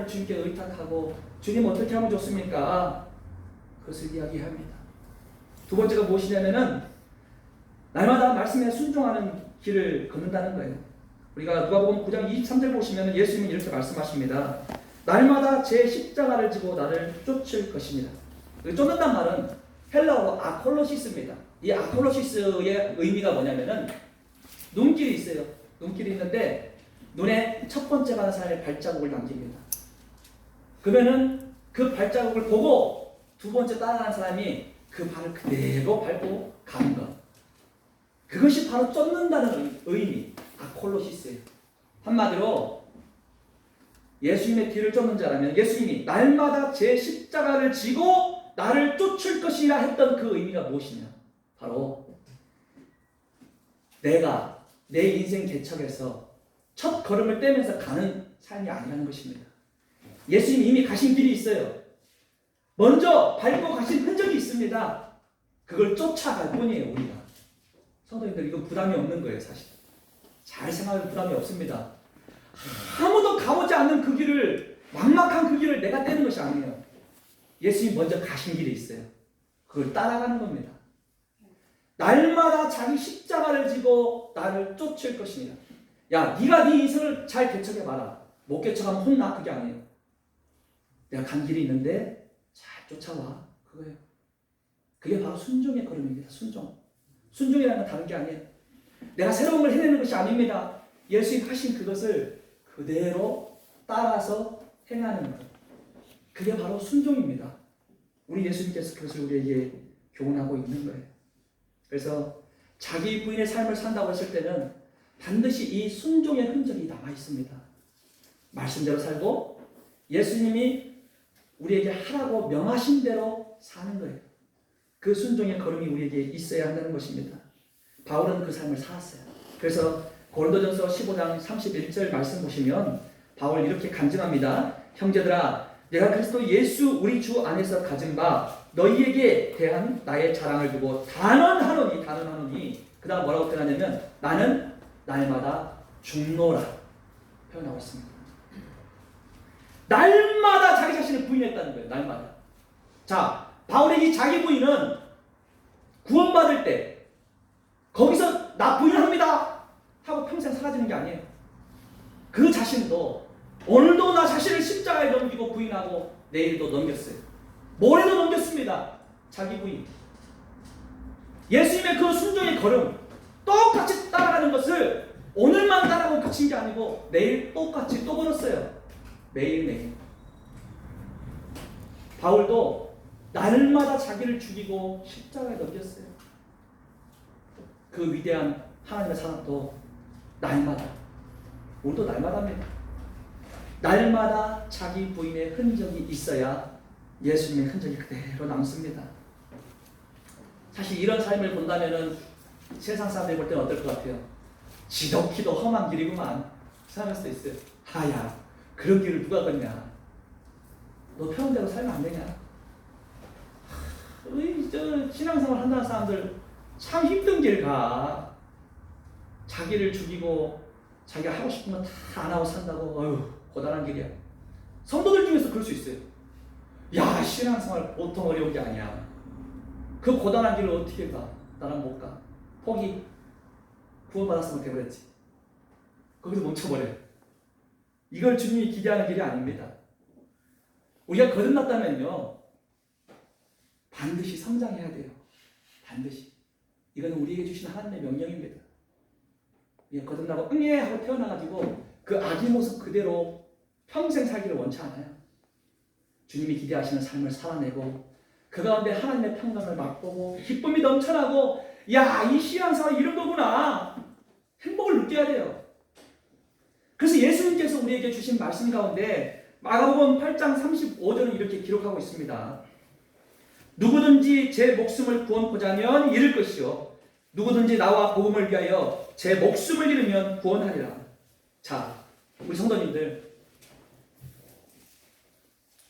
주님께 의탁하고 주님 어떻게 하면 좋습니까? 그것을 이야기합니다. 두 번째가 무엇이냐면은 날마다 말씀에 순종하는 길을 걷는다는 거예요. 우리가 누가복음 9장 23절 보시면 예수님은 이렇게 말씀하십니다. 날마다 제 십자가를 지고 나를 쫓을 것입니다. 쫓는단 말은 헬라어로 아콜로시스입니다. 이 아콜로시스의 의미가 뭐냐면은 눈길이 있어요. 눈길이 있는데 눈에 첫 번째 가는 사람의 발자국을 남깁니다. 그러면은 그 발자국을 보고 두 번째 따라가는 사람이 그 발을 그대로 밟고 가는 것. 그것이 바로 쫓는다는 의미, 아콜로시스예요. 한마디로 예수님의 뒤를 쫓는 자라면 예수님이 날마다 제 십자가를 지고 나를 쫓을 것이라 했던 그 의미가 무엇이냐? 바로 내가 내 인생 개척에서 첫 걸음을 떼면서 가는 삶이 아니라는 것입니다. 예수님이 이미 가신 길이 있어요. 먼저 밟고 가신 흔적이 있습니다. 그걸 쫓아갈 뿐이에요, 우리가. 성도님들, 이거 부담이 없는 거예요, 사실. 잘 생각하면 부담이 없습니다. 아무도 가보지 않는 그 길을, 막막한 그 길을 내가 떼는 것이 아니에요. 예수님이 먼저 가신 길이 있어요. 그걸 따라가는 겁니다. 날마다 자기 십자가를 지고 나를 쫓을 것입니다. 야, 네가 네 인생을 잘 개척해봐라. 못 개척하면 혼나. 그게 아니에요. 내가 간 길이 있는데 잘 쫓아와. 그거예요. 그게 바로 순종의 걸음입니다. 순종. 순종이라는 건 다른 게 아니에요. 내가 새로운 걸 해내는 것이 아닙니다. 예수님 하신 그것을 그대로 따라서 행하는 것. 그게 바로 순종입니다. 우리 예수님께서 그것을 우리에게 교훈하고 있는 거예요. 그래서 자기 부인의 삶을 산다고 했을 때는 반드시 이 순종의 흔적이 남아 있습니다. 말씀대로 살고 예수님이 우리에게 하라고 명하신 대로 사는 거예요. 그 순종의 걸음이 우리에게 있어야 한다는 것입니다. 바울은 그 삶을 살았어요. 그래서 고린도전서 15장 31절 말씀 보시면 바울 이렇게 간증합니다. 형제들아, 내가 그리스도 예수 우리 주 안에서 가진 바 너희에게 대한 나의 자랑을 두고 단언하노니 그 다음 뭐라고 표현하냐면 나는 날마다 죽노라 표현하고 있습니다. 날마다 자기 자신을 부인했다는 거예요. 날마다. 자, 바울의 이 자기 부인은 구원받을 때 거기서 나 부인합니다 하고 평생 사라지는 게 아니에요. 그 자신도 오늘도 나 자신을 십자가에 넘기고 부인하고 내일도 넘겼어요. 모레도 넘겼습니다. 자기 부인. 예수님의 그 순종의 걸음 똑같이 따라가는 것을 오늘만 따라가고 그친 게 아니고 내일 똑같이 또 걸었어요. 매일매일. 바울도 날마다 자기를 죽이고 십자가에 넘겼어요. 그 위대한 하나님의 사랑도 날마다, 우리도 날마다입니다. 날마다 자기 부인의 흔적이 있어야 예수님의 흔적이 그대로 남습니다. 사실 이런 삶을 본다면은 세상 사람들이 볼 때는 어떨 것 같아요? 지독히도 험한 길이구만 생각할 수도 있어요. 하야, 그런 길을 누가 걷냐? 너 편한 대로 살면 안 되냐? 저 신앙생활 한다는 사람들 참 힘든 길 가. 자기를 죽이고 자기가 하고 싶은 건 다 안 하고 산다고. 어휴, 고단한 길이야. 성도들 중에서 그럴 수 있어요. 야, 신앙생활 보통 어려운 게 아니야. 그 고단한 길을 어떻게 가? 나는 못 가. 포기. 구원받았으면 돼버렸지. 거기서 멈춰버려요. 이걸 주님이 기대하는 길이 아닙니다. 우리가 거듭났다면요, 반드시 성장해야 돼요. 반드시. 이건 우리에게 주신 하나님의 명령입니다. 우리가 거듭나고 응애 하고 태어나가지고 그 아기 모습 그대로 평생 살기를 원치 않아요. 주님이 기대하시는 삶을 살아내고 그 가운데 하나님의 평강을 맛보고 기쁨이 넘쳐나고, 야, 이 신앙생활이 이런 거구나. 행복을 느껴야 돼요. 그래서 예수님께서 우리에게 주신 말씀 가운데 마가복음 8장 35절은 이렇게 기록하고 있습니다. 누구든지 제 목숨을 구원코자 하면 잃을 것이요 누구든지 나와 복음을 위하여 제 목숨을 잃으면 구원하리라. 자, 우리 성도님들,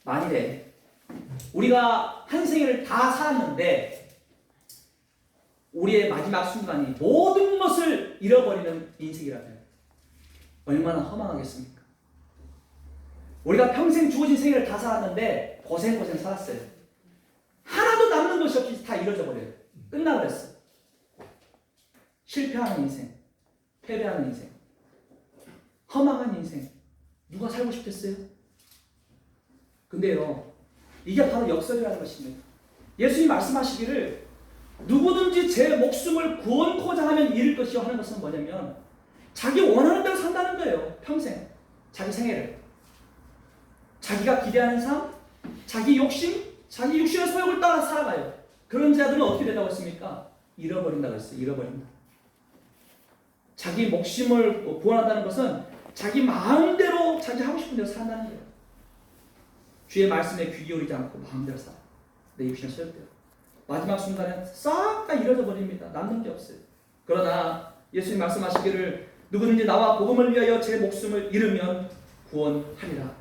만일에 우리가 한 생애를 다 살았는데 우리의 마지막 순간이 모든 것을 잃어버리는 인생이라면 얼마나 허망하겠습니까? 우리가 평생 평생 주어진 생애를 다 살았는데 고생 살았어요. 하나도 남는 것이 없이 다 이루어져 버려요. 끝나버렸어. 실패하는 인생, 패배하는 인생, 허망한 인생. 누가 살고 싶겠어요? 근데요, 이게 바로 역설이라는 것입니다. 예수님이 말씀하시기를 누구든지 제 목숨을 구원코자 하면 잃을 것이요 하는 것은 뭐냐면 자기 원하는 대로 산다는 거예요. 평생 자기 생애를 자기가 기대하는 삶, 자기 욕심, 자기 육신의 소욕을 따라 살아가요. 그런 자들은 어떻게 된다고 했습니까? 잃어버린다고 했어요. 잃어버린다. 자기 목숨을 구원한다는 것은 자기 마음대로 자기 하고 싶은 대로 산다는 거예요. 주의 말씀에 귀 기울이지 않고 마음대로 살아. 내 육신의 소욕대로. 마지막 순간에 싹 다 잃어져 버립니다. 남는 게 없어요. 그러나 예수님 말씀하시기를 누구든지 나와 복음을 위하여 제 목숨을 잃으면 구원하리라.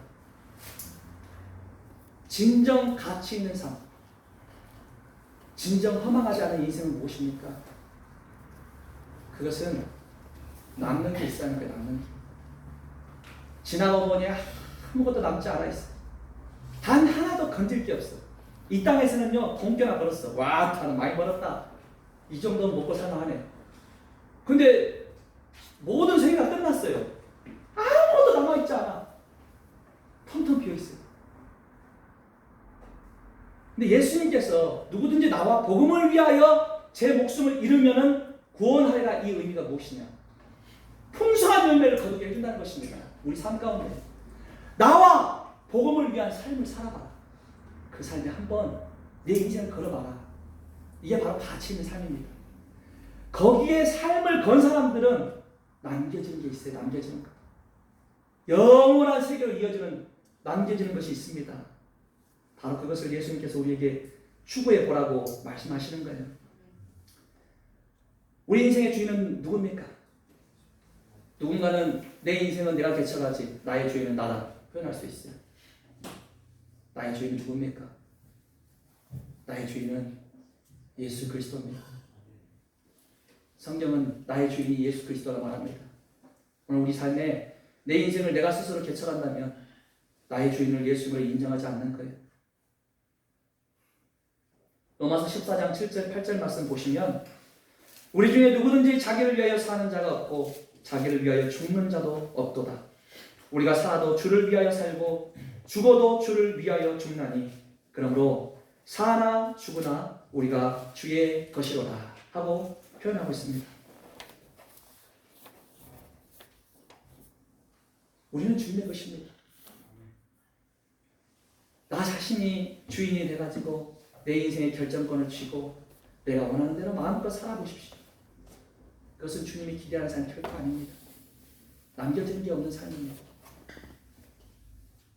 진정 가치 있는 삶, 진정 허망하지 않은 인생은 무엇입니까? 그것은 남는 게 있어야 하는 거예요. 남는 게. 지나고 보니 아무것도 남지 않아 있어. 단 하나도 건질 게 없어. 이 땅에서는요, 돈 꽤나 벌었어. 와, 나는 많이 벌었다. 이 정도는 먹고 살만하네. 근데 모든 생애가 끝났어요. 아무것도 남아있지 않아. 텅텅 비어있어요. 근데 예수님께서 누구든지 나와 복음을 위하여 제 목숨을 잃으면은 구원하리라, 이 의미가 무엇이냐? 풍성한 열매를 거두게 해준다는 것입니다. 우리 삶 가운데 나와 복음을 위한 삶을 살아봐라. 그 삶에 한번 내 인생을 걸어봐라. 이게 바로 가치 있는 삶입니다. 거기에 삶을 건 사람들은 남겨지는 게 있어요. 남겨지는 것. 영원한 세계로 이어지는 남겨지는 것이 있습니다. 바로 그것을 예수님께서 우리에게 추구해 보라고 말씀하시는 거예요. 우리 인생의 주인은 누굽니까? 누군가는 내 인생은 내가 개척하지, 나의 주인은 나다 표현할 수 있어요. 나의 주인은 누굽니까? 나의 주인은 예수 그리스도입니다. 성경은 나의 주인이 예수 그리스도라고 말합니다. 오늘 우리 삶에 내 인생을 내가 스스로 개척한다면 나의 주인을 예수님을 인정하지 않는 거예요. 로마서 14장 7절 8절 말씀 보시면 우리 중에 누구든지 자기를 위하여 사는 자가 없고 자기를 위하여 죽는 자도 없도다. 우리가 살아도 주를 위하여 살고 죽어도 주를 위하여 죽나니 그러므로 사나 죽으나 우리가 주의 것이로다 하고 표현하고 있습니다. 우리는 주인의 것입니다. 나 자신이 주인이 돼가지고 내 인생의 결정권을 쥐고 내가 원하는 대로 마음껏 살아보십시오. 그것은 주님이 기대하는 삶이 결코 아닙니다. 남겨지는 게 없는 삶입니다.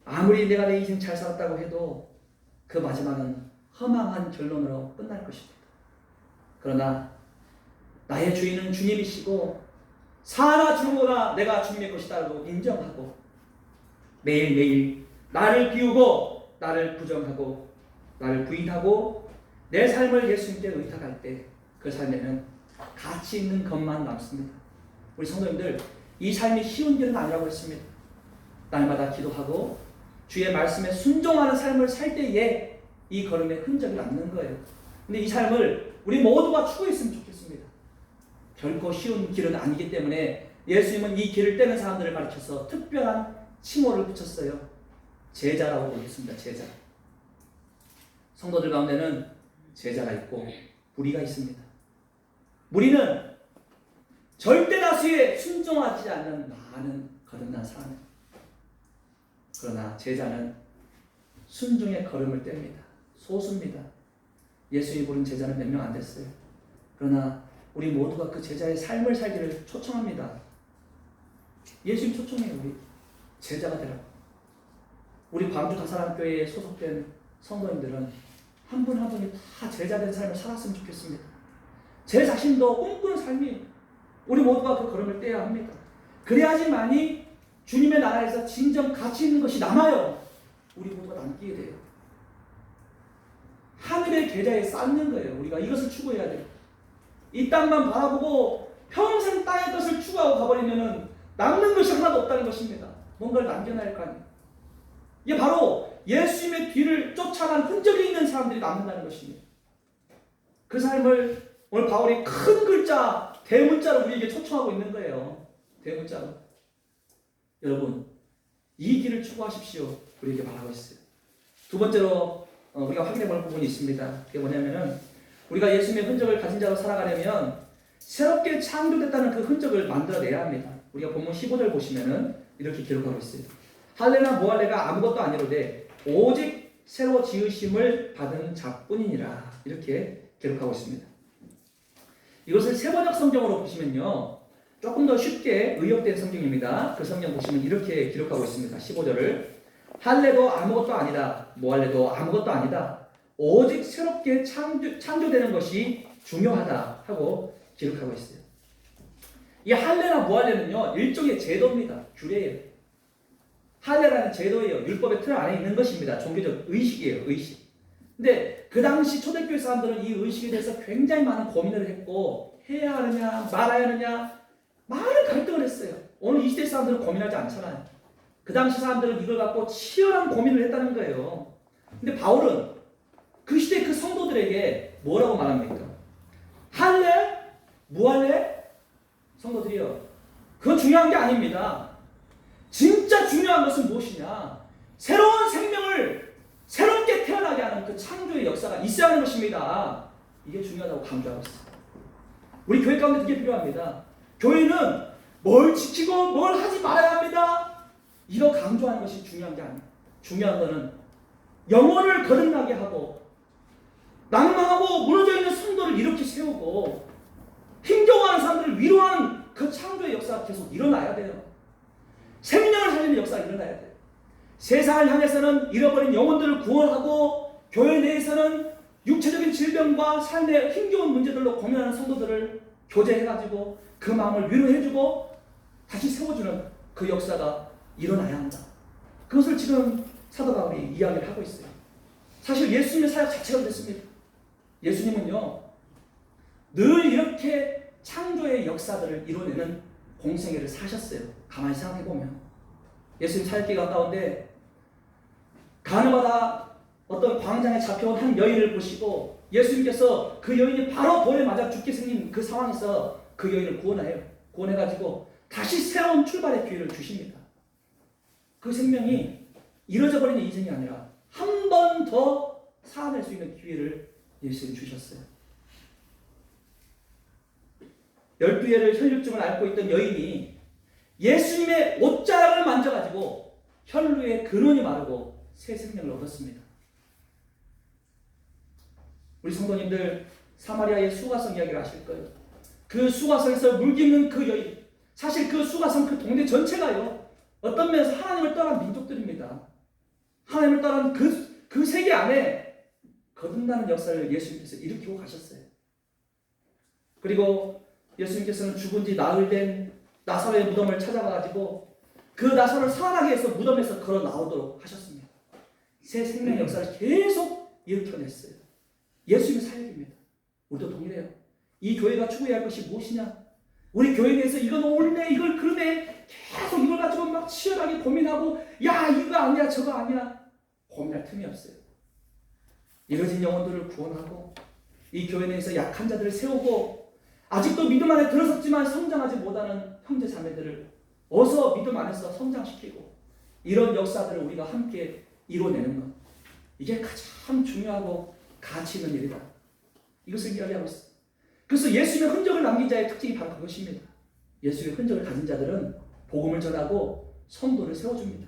아무리 내가 내 인생 잘 살았다고 해도 그 마지막은 허망한 결론으로 끝날 것입니다. 그러나 나의 주인은 주님이시고 사나 죽으나 내가 주님의 것이다라고 인정하고 매일매일 나를 비우고 나를 부정하고 나를 부인하고 내 삶을 예수님께 의탁할 때 그 삶에는 가치 있는 것만 남습니다. 우리 성도님들, 이 삶이 쉬운 길은 아니라고 했습니다. 날마다 기도하고 주의 말씀에 순종하는 삶을 살 때에 이 걸음의 흔적이 남는 거예요. 근데 이 삶을 우리 모두가 추구했으면 좋겠습니다. 결코 쉬운 길은 아니기 때문에 예수님은 이 길을 떼는 사람들을 가르쳐서 특별한 칭호를 붙였어요. 제자라고 부르겠습니다. 제자. 성도들 가운데는 제자가 있고 무리가 있습니다. 무리는 절대 다수에 순종하지 않는 많은 거듭난 사람입니다. 그러나 제자는 순종의 걸음을 뗍니다. 소수입니다. 예수님이 부른 제자는 몇 명 안 됐어요. 그러나 우리 모두가 그 제자의 삶을 살기를 초청합니다. 예수님 초청해요. 우리 제자가 되라고. 우리 광주 다사랑교회에 소속된 성도님들은 한 분 한 분이 다 제자된 삶을 살았으면 좋겠습니다. 제 자신도 꿈꾸는 삶이 우리 모두가 그 걸음을 떼야 합니다. 그래야지만이 주님의 나라에서 진정 가치 있는 것이 남아요. 우리 모두가 남기게 돼요. 하늘의 계좌에 쌓는 거예요. 우리가 이것을 추구해야 돼요. 이 땅만 바라보고 평생 땅의 것을 추구하고 가버리면 남는 것이 하나도 없다는 것입니다. 뭔가를 남겨놔야 할 거 아니에요. 이게 바로 예수님의 뒤를 쫓아간 흔적이 있는 사람들이 남는다는 것입니다. 그 삶을 오늘 바울이 큰 글자, 대문자로 우리에게 초청하고 있는 거예요. 대문자로. 여러분, 이 길을 추구하십시오. 우리에게 말하고 있어요. 두 번째로 우리가 확인해 볼 부분이 있습니다. 그게 뭐냐면은 우리가 예수님의 흔적을 가진 자로 살아가려면 새롭게 창조됐다는 그 흔적을 만들어내야 합니다. 우리가 본문 15절 보시면은 이렇게 기록하고 있어요. 할례나 무할례가 아무것도 아니로되 오직 새로 지으심을 받은 자뿐이니라. 이렇게 기록하고 있습니다. 이것을 세번역 성경으로 보시면요, 조금 더 쉽게 의역된 성경입니다. 그 성경 보시면 이렇게 기록하고 있습니다. 15절을 할례도 아무것도 아니다, 무할례도 아무것도 아니다, 오직 새롭게 창조되는 것이 중요하다 하고 기록하고 있어요. 이 할례나 무할례는요, 일종의 제도입니다. 규례예요. 할례라는 제도예요. 율법의 틀 안에 있는 것입니다. 종교적 의식이에요. 의식. 근데 그 당시 초대교회 사람들은 이 의식에 대해서 굉장히 많은 고민을 했고, 해야 하느냐 말아야 하느냐 많은 갈등을 했어요. 오늘 이 시대 사람들은 고민하지 않잖아요. 그 당시 사람들은 이걸 갖고 치열한 고민을 했다는 거예요. 근데 바울은 그 시대 그 성도들에게 뭐라고 말합니까? 할례? 무할례? 성도들이요, 그건 중요한 게 아닙니다. 진짜 중요한 것은 무엇이냐? 새로운 생명을 새롭게 태어나게 하는 그 창조의 역사가 있어야 하는 것입니다. 이게 중요하다고 강조하고 있습니다. 우리 교회 가운데 그게 필요합니다. 교회는 뭘 지키고 뭘 하지 말아야 합니다. 이거 강조하는 것이 중요한 게 아니에요. 중요한 것은 영혼을 거듭나게 하고 낭망하고 무너져 있는 성도를 이렇게 세우고 힘겨워하는 사람들을 위로하는 그 창조의 역사가 계속 일어나야 돼요. 생명을 살리는 역사가 일어나야 돼요. 세상을 향해서는 잃어버린 영혼들을 구원하고 교회 내에서는 육체적인 질병과 삶의 힘겨운 문제들로 고민하는 성도들을 교제해가지고 그 마음을 위로해주고 다시 세워주는 그 역사가 일어나야 한다. 그것을 지금 사도 바울이 이야기를 하고 있어요. 사실 예수님의 사역 자체가 그랬습니다. 예수님은요, 늘 이렇게 창조의 역사들을 이뤄내는 공생애를 사셨어요. 가만히 생각해보면 예수님 사역 기간 가운데 가늠하다 어떤 광장에 잡혀온 한 여인을 보시고 예수님께서 그 여인이 바로 돌에 맞아 죽게 생긴 그 상황에서 그 여인을 구원해요. 구원해가지고 다시 새로운 출발의 기회를 주십니다. 그 생명이 이뤄져 버리는 인생이 아니라 한 번 더 살아낼 수 있는 기회를 예수님이 주셨어요. 12회를 혈류증을 앓고 있던 여인이 예수님의 옷자락을 만져가지고 혈루의 근원이 마르고 새 생명을 얻었습니다. 우리 성도님들 사마리아의 수가성 이야기를 아실 거예요. 그 수가성에서 물깃는 그 여인, 사실 그 수가성 그 동네 전체가요, 어떤 면에서 하나님을 떠난 민족들입니다. 하나님을 떠난 그 세계 안에 거듭나는 역사를 예수님께서 일으키고 가셨어요. 그리고 예수님께서는 죽은 지 나흘 된 나사로의 무덤을 찾아가가지고 그 나사로를 살아나게 해서 무덤에서 걸어 나오도록 하셨습니다. 새 생명의 역사를 계속 일으켜냈어요. 예수님의 사역입니다. 우리도 동일해요. 이 교회가 추구해야 할 것이 무엇이냐? 우리 교회에 대해서 이건 옳네, 이걸 그러네, 계속 이걸 가지고 막 치열하게 고민하고, 야, 이거 아니야, 저거 아니야, 고민할 틈이 없어요. 이뤄진 영혼들을 구원하고, 이 교회 내에서 약한 자들을 세우고, 아직도 믿음 안에 들어섰지만 성장하지 못하는 형제 자매들을 어서 믿음 안에서 성장시키고, 이런 역사들을 우리가 함께 이뤄내는 것, 이게 가장 중요하고 가치 있는 일이다. 이것을 이야기하고 있습니다. 그래서 예수님의 흔적을 남긴 자의 특징이 바로 그것입니다. 예수님의 흔적을 가진 자들은 복음을 전하고 성도를 세워줍니다.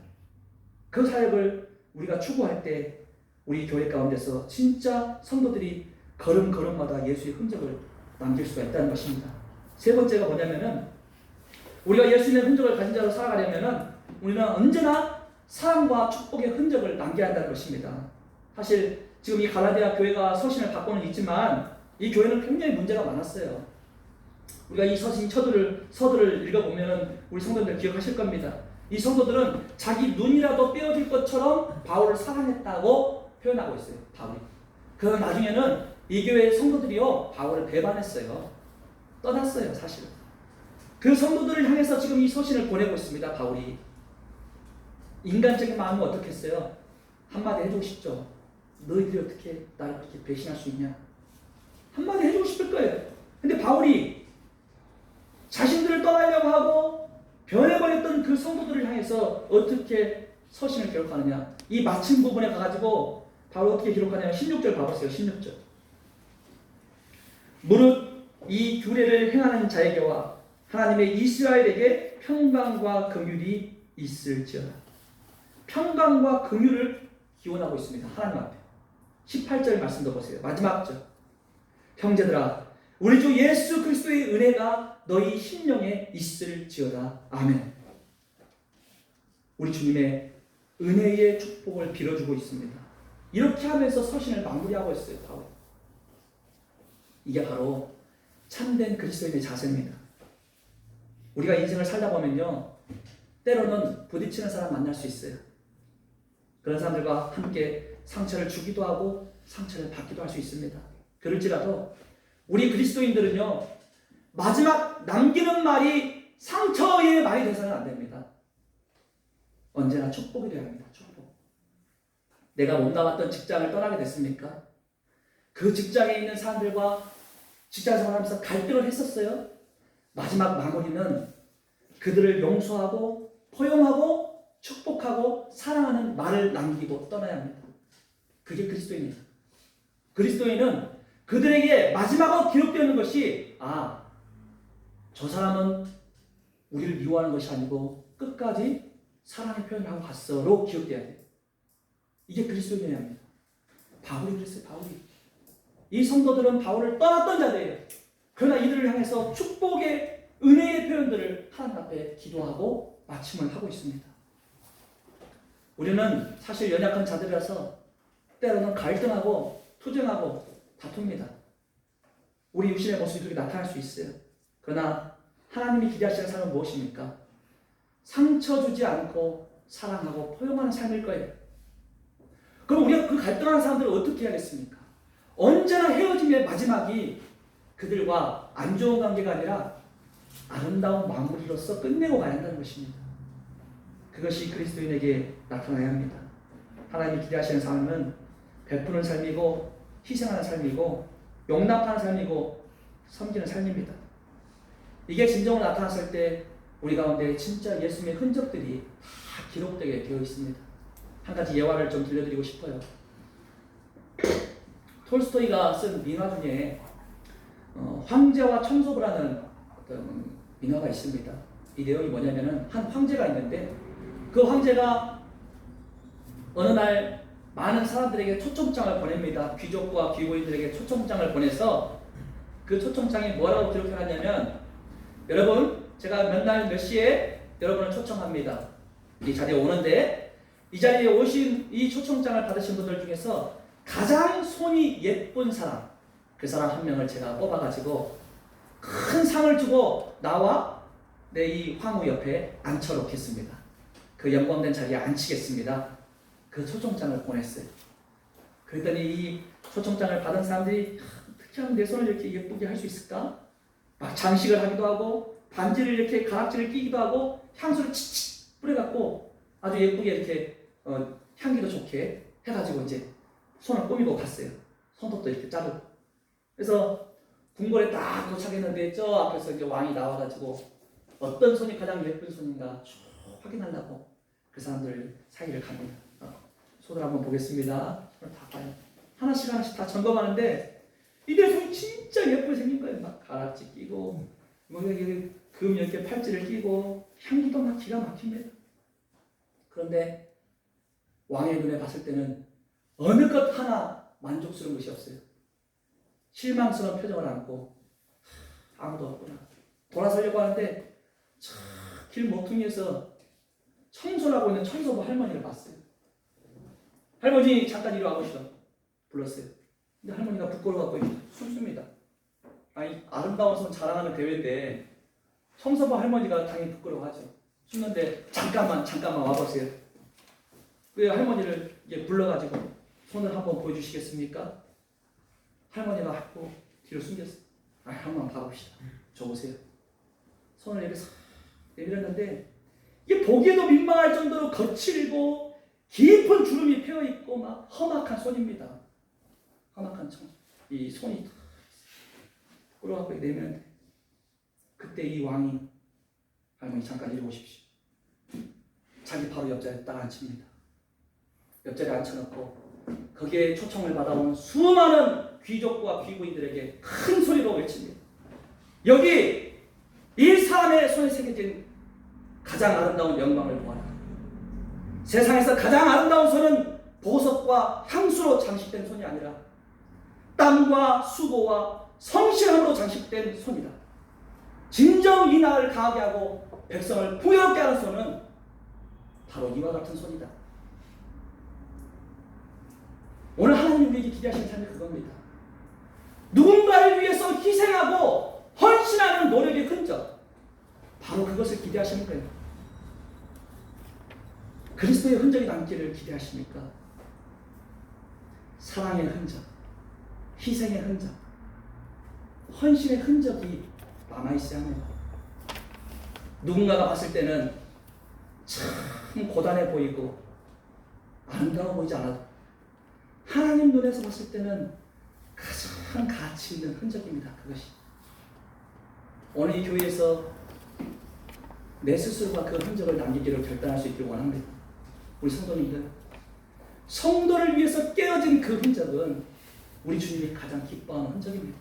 그 사역을 우리가 추구할 때 우리 교회 가운데서 진짜 성도들이 걸음걸음마다 예수의 흔적을 남길 수가 있다는 것입니다. 세 번째가 뭐냐면은, 우리가 예수님의 흔적을 가진 자로 살아가려면은 우리는 언제나 사랑과 축복의 흔적을 남겨야 한다는 것입니다. 사실 지금 이 갈라디아 교회가 서신을 받고는 있지만 이 교회는 굉장히 문제가 많았어요. 우리가 이 서두를 읽어보면 우리 성도들 기억하실 겁니다. 이 성도들은 자기 눈이라도 빼어질 것처럼 바울을 사랑했다고 표현하고 있어요. 바울이. 그러나 나중에는 이 교회의 성도들이요, 바울을 배반했어요. 떠났어요, 사실은. 그 성도들을 향해서 지금 이 서신을 보내고 있습니다, 바울이. 인간적인 마음은 어떻겠어요? 한마디 해주고 싶죠. 너희들이 어떻게 나를 그렇게 배신할 수 있냐? 한마디 해주고 싶을 거예요. 근데 바울이 자신들을 떠나려고 하고 변해버렸던 그 성도들을 향해서 어떻게 서신을 기록하느냐? 이 마침 부분에 가가지고 바울 어떻게 기록하냐면 16절 봐보세요. 16절. 무릇 이 규례를 행하는 자에게와 하나님의 이스라엘에게 평강과 긍휼이 있을지어다. 평강과 긍휼을 기원하고 있습니다. 하나님 앞에. 18절 말씀도 보세요. 마지막 절. 형제들아, 우리 주 예수 그리스도의 은혜가 너희 심령에 있을지어다. 아멘. 우리 주님의 은혜의 축복을 빌어주고 있습니다. 이렇게 하면서 서신을 마무리하고 있어요. 바울. 이게 바로 참된 그리스도인의 자세입니다. 우리가 인생을 살다 보면요, 때로는 부딪히는 사람 만날 수 있어요. 그런 사람들과 함께 상처를 주기도 하고 상처를 받기도 할 수 있습니다. 그럴지라도 우리 그리스도인들은요, 마지막 남기는 말이 상처의 말이 돼서는 안 됩니다. 언제나 축복이 되어야 합니다. 축복. 내가 몸담았던 직장을 떠나게 됐습니까? 그 직장에 있는 사람들과 직장 생활하면서 갈등을 했었어요. 마지막 마무리는 그들을 용서하고 포용하고 축복하고 사랑하는 말을 남기고 떠나야 합니다. 그게 그리스도인입니다. 그리스도인은 그들에게 마지막으로 기록되는 것이 저 사람은 우리를 미워하는 것이 아니고 끝까지 사랑의 표현을 하고 갔어로 기억돼야 돼요. 이게 그리스도인이어야 합니다. 바울이 그랬어요. 바울이. 이 성도들은 바울을 떠났던 자들이에요. 그러나 이들을 향해서 축복의 은혜의 표현들을 하나님 앞에 기도하고 마침을 하고 있습니다. 우리는 사실 연약한 자들이라서 때로는 갈등하고 투쟁하고 다툽니다. 우리 육신의 모습이 나타날 수 있어요. 그러나 하나님이 기대하시는 삶은 무엇입니까? 상처 주지 않고 사랑하고 포용하는 삶일 거예요. 그럼 우리가 그 갈등하는 사람들을 어떻게 해야겠습니까? 언제나 헤어짐의 마지막이 그들과 안 좋은 관계가 아니라 아름다운 마무리로서 끝내고 가야 한다는 것입니다. 그것이 그리스도인에게 나타나야 합니다. 하나님이 기대하시는 삶은 베푸는 삶이고 희생하는 삶이고 용납하는 삶이고 섬기는 삶입니다. 이게 진정으로 나타났을 때 우리 가운데 진짜 예수님의 흔적들이 다 기록되게 되어 있습니다. 한 가지 예화를 좀 들려드리고 싶어요. 톨스토이가 쓴 민화 중에 황제와 청소부라는 어떤 민화가 있습니다. 이 내용이 뭐냐면은 한 황제가 있는데 그 황제가 어느 날 많은 사람들에게 초청장을 보냅니다. 귀족과 귀고인들에게 초청장을 보내서 그 초청장에 뭐라고 기록해놨냐면 여러분, 제가 몇 날 몇 시에 여러분을 초청합니다. 이 자리에 오는데 이 자리에 오신 이 초청장을 받으신 분들 중에서 가장 손이 예쁜 사람, 그 사람 한 명을 제가 뽑아가지고 큰 상을 주고 나와 내 이 황후 옆에 앉혀놓겠습니다. 그 영광된 자리에 앉히겠습니다. 그 초청장을 보냈어요. 그랬더니 이 초청장을 받은 사람들이 어떻게 하면 내 손을 이렇게 예쁘게 할 수 있을까? 막 장식을 하기도 하고 반지를 이렇게 가락지를 끼기도 하고 향수를 치치 뿌려갖고 아주 예쁘게 이렇게 향기도 좋게 해가지고 이제 손을 꾸미고 갔어요. 손톱도 이렇게 자르고. 그래서 궁궐에 딱 도착했는데 저 앞에서 이제 왕이 나와가지고 어떤 손이 가장 예쁜 손인가 쭉 확인하려고 그 사람들 사이를 갑니다. 손을 한번 보겠습니다. 손을 다 봐요. 하나씩 하나씩 다 점검하는데 이들 손이 진짜 예쁘게 생긴 거예요. 막 가락지 끼고 뭐 여기 금 이렇게 팔찌를 끼고 향기도 막 기가 막힙니다. 그런데 왕의 눈에 봤을 때는 어느 것 하나 만족스러운 것이 없어요. 실망스러운 표정을 안고 아무도 없구나. 돌아서려고 하는데 길 모퉁이에서 청소를 하고 있는 청소부 할머니를 봤어요. 할머니 잠깐 이리 와보시오. 불렀어요. 근데 할머니가 부끄러워갖고 숨습니다. 아니 아름다운 손 자랑하는 대회인데 청소부 할머니가 당연히 부끄러워하죠. 숨는데 잠깐만 와보세요. 그 할머니를 이제 불러가지고 손을 한번 보여주시겠습니까? 할머니가 하고 뒤로 숨겼어요. 한번 봐봅시다. 저 보세요. 손을 이렇게 싹 내밀었는데 이게 보기에도 민망할 정도로 거칠고 깊은 주름이 피어 있고 막 험악한 손입니다. 험악한 이 손이 끌어갖고 내면 그때 이 왕이 할머니 잠깐 이리 오십시오. 자기 바로 옆자리에 딱 앉힙니다. 옆자리에 앉혀놓고 거기에 초청을 받아온 수많은 귀족과 귀부인들에게 큰 소리로 외칩니다. 여기 이 사람의 손에 새겨진 가장 아름다운 영광을 보아라. 세상에서 가장 아름다운 손은 보석과 향수로 장식된 손이 아니라 땀과 수고와 성실함으로 장식된 손이다. 진정 이 나라를 강하게 하고 백성을 풍요롭게 하는 손은 바로 이와 같은 손이다. 오늘 하나님 우리에게 기대하시는 삶이 그겁니다. 누군가를 위해서 희생하고 헌신하는 노력의 흔적, 바로 그것을 기대하시는 거예요. 그리스도의 흔적이 남기를 기대하십니까? 사랑의 흔적, 희생의 흔적, 헌신의 흔적이 남아있어야 합니다. 누군가가 봤을 때는 참 고단해 보이고 아름다워 보이지 않아도 하나님 눈에서 봤을 때는 가장 가치 있는 흔적입니다. 그것이 오늘 이 교회에서 내 스스로가 그 흔적을 남기기를 결단할 수 있기를 원합니다. 우리 성도님들, 성도를 위해서 깨어진 그 흔적은 우리 주님이 가장 기뻐하는 흔적입니다.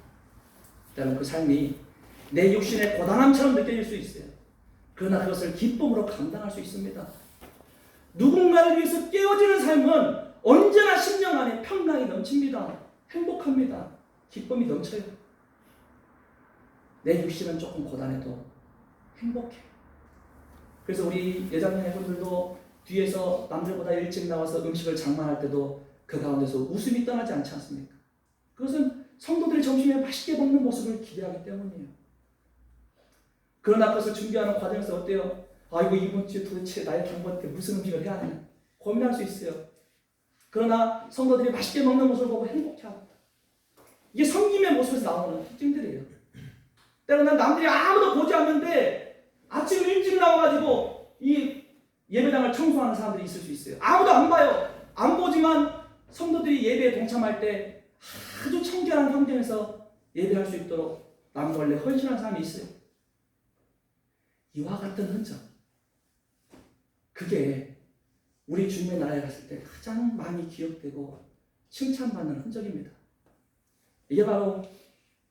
때로는 그 삶이 내 육신의 고단함처럼 느껴질 수 있어요. 그러나 그것을 기쁨으로 감당할 수 있습니다. 누군가를 위해서 깨어지는 삶은 언제나 심령 안에 평강이 넘칩니다. 행복합니다. 기쁨이 넘쳐요. 내 육신은 조금 고단해도 행복해. 그래서 우리 예장님분들도 뒤에서 남들보다 일찍 나와서 음식을 장만할 때도 그 가운데서 웃음이 떠나지 않지 않습니까? 그것은 성도들이 점심에 맛있게 먹는 모습을 기대하기 때문이에요. 그러나 그것을 준비하는 과정에서 어때요? 이거 이번 주에 도대체 나의 당번 때 무슨 음식을 해야 하냐 고민할 수 있어요. 그러나 성도들이 맛있게 먹는 모습을 보고 행복해합니다. 이게 섬김의 모습에서 나오는 특징들이에요. 때로는 남들이 아무도 보지 않는데 아침 일찍 나와가지고 이 예배당을 청소하는 사람들이 있을 수 있어요. 아무도 안 봐요. 안 보지만 성도들이 예배에 동참할 때 아주 청결한 환경에서 예배할 수 있도록 남몰래 헌신하는 사람이 있어요. 이와 같은 흔적, 그게 우리 주님의 나라에 갔을 때 가장 많이 기억되고 칭찬받는 흔적입니다. 이게 바로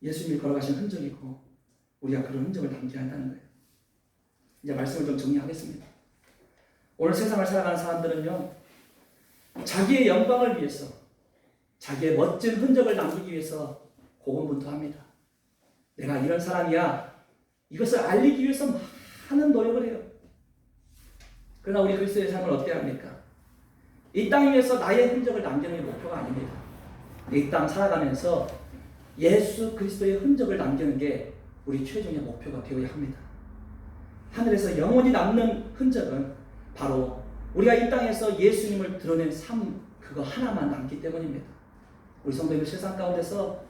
예수님이 걸어가신 흔적이고 우리가 그런 흔적을 남겨야 한다는 거예요. 이제 말씀을 좀 정리하겠습니다. 오늘 세상을 살아가는 사람들은요, 자기의 영광을 위해서, 자기의 멋진 흔적을 남기기 위해서 고군분투합니다. 내가 이런 사람이야. 이것을 알리기 위해서 많은 노력을 해요. 그러나 우리 그리스도의 삶을 어때야 합니까? 이 땅 위에서 나의 흔적을 남기는 게 목표가 아닙니다. 이 땅 살아가면서 예수 그리스도의 흔적을 남기는 게 우리 최종의 목표가 되어야 합니다. 하늘에서 영원히 남는 흔적은 바로 우리가 이 땅에서 예수님을 드러낸 삶 그거 하나만 남기 때문입니다. 우리 성도님들 세상 가운데서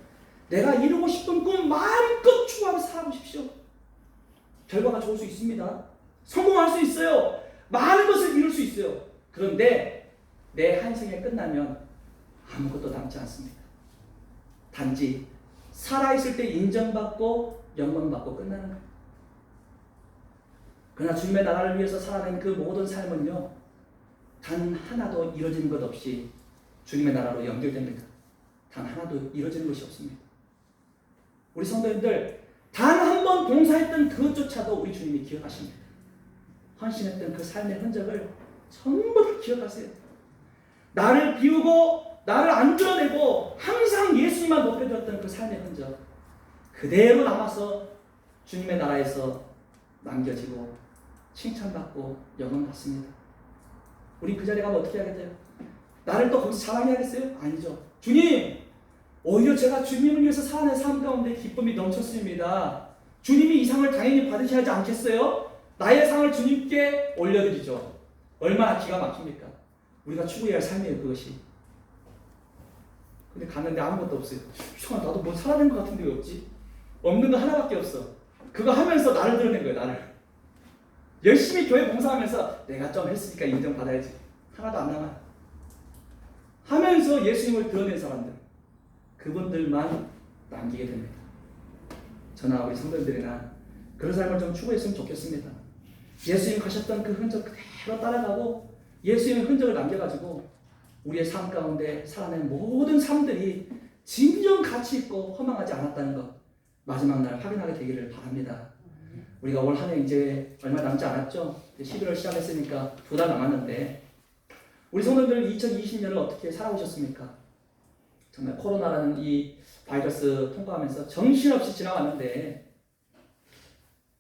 내가 이루고 싶은 꿈 마음껏 추구하면서 살아보십시오. 결과가 좋을 수 있습니다. 성공할 수 있어요. 많은 것을 이룰 수 있어요. 그런데 내 한 생에 끝나면 아무것도 남지 않습니다. 단지 살아있을 때 인정받고 영광받고 끝나는 거예요. 그러나 주님의 나라를 위해서 살아낸 그 모든 삶은요, 단 하나도 이루어진 것 없이 주님의 나라로 연결됩니다. 단 하나도 이루어지는 것이 없습니다. 우리 성도님들, 단 한 번 봉사했던 그것조차도 우리 주님이 기억하십니다. 헌신했던 그 삶의 흔적을 전부 다 기억하세요. 나를 비우고 나를 안 드러내고 항상 예수님만 높여줬던 그 삶의 흔적 그대로 남아서 주님의 나라에서 남겨지고 칭찬받고 영광받습니다. 우리 그 자리에 가면 어떻게 하겠어요? 나를 또 거기서 자랑해야겠어요? 아니죠. 주님! 오히려 제가 주님을 위해서 사는 삶 가운데 기쁨이 넘쳤습니다. 주님이 이 상을 당연히 받으셔야 하지 않겠어요? 나의 상을 주님께 올려드리죠. 얼마나 기가 막힙니까? 우리가 추구해야 할 삶이에요, 그것이. 근데 갔는데 아무것도 없어요. 이상하다, 나도 뭐 살아낸 것 같은데 왜 없지? 없는 거 하나밖에 없어. 그거 하면서 나를 드러낸 거예요, 나를. 열심히 교회 봉사하면서 내가 좀 했으니까 인정받아야지. 하나도 안 남아요. 하면서 예수님을 드러낸 사람들, 그분들만 남기게 됩니다. 저나 우리 성도들이나 그런 삶을 좀 추구했으면 좋겠습니다. 예수님 가셨던 그 흔적 그대로 따라가고 예수님의 흔적을 남겨가지고 우리의 삶 가운데 살아낸 모든 삶들이 진정 가치 있고 허망하지 않았다는 것, 마지막 날 확인하게 되기를 바랍니다. 우리가 올 한 해 이제 얼마 남지 않았죠? 11월 시작했으니까 2달 남았는데 우리 성도들 2020년을 어떻게 살아오셨습니까? 정말 코로나라는 이 바이러스 통과하면서 정신없이 지나왔는데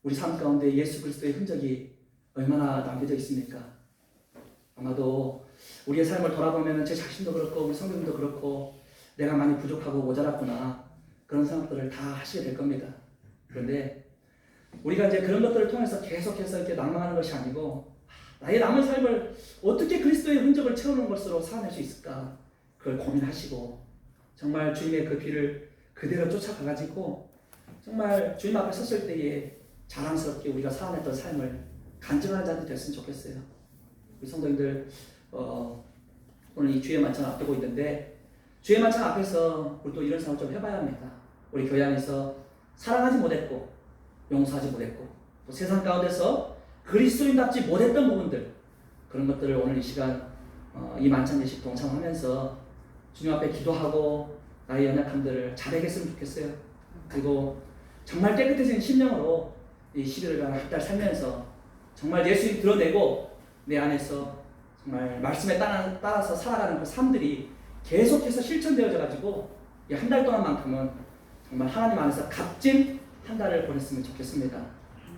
우리 삶 가운데 예수 그리스도의 흔적이 얼마나 남겨져 있습니까? 아마도 우리의 삶을 돌아보면 제 자신도 그렇고 우리 성도님도 그렇고 내가 많이 부족하고 모자랐구나 그런 생각들을 다 하시게 될 겁니다. 그런데 우리가 이제 그런 것들을 통해서 계속해서 이렇게 낭망하는 것이 아니고 나의 남은 삶을 어떻게 그리스도의 흔적을 채우는 것으로 살아낼 수 있을까 그걸 고민하시고 정말 주님의 그 뒤를 그대로 쫓아가가지고 정말 주님 앞에 섰을 때에 자랑스럽게 우리가 살아냈던 삶을 간증하는 자들이 됐으면 좋겠어요. 우리 성도님들 오늘 이 주의 만찬 앞두고 있는데 주의 만찬 앞에서 우리 또 이런 생각을 좀 해봐야 합니다. 우리 교회 안에서 사랑하지 못했고 용서하지 못했고 또 세상 가운데서 그리스도인답지 못했던 부분들 그런 것들을 오늘 이 시간 이 만찬 예식 동참하면서 주님 앞에 기도하고 나의 연약함들을 자백했으면 좋겠어요. 그리고 정말 깨끗해진 심령으로 이 11월간 한 달 살면서 정말 예수님 드러내고 내 안에서 정말 말씀에 따라서 살아가는 그 삶들이 계속해서 실천되어져 가지고 이 한 달 동안만큼은 정말 하나님 안에서 값진 한 달을 보냈으면 좋겠습니다.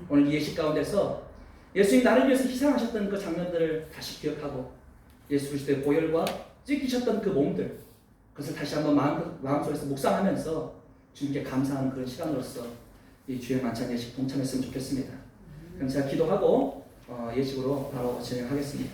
오늘 이 예식 가운데서 예수님 나를 위해서 희생하셨던 그 장면들을 다시 기억하고 예수 그리스도의 보혈과 찢기셨던 그 몸들 그것을 다시 한번 마음속에서 묵상하면서 주님께 감사하는 그런 시간으로서 이 주의 만찬 예식 동참했으면 좋겠습니다. 그럼 제가 기도하고 예식으로 바로 진행하겠습니다.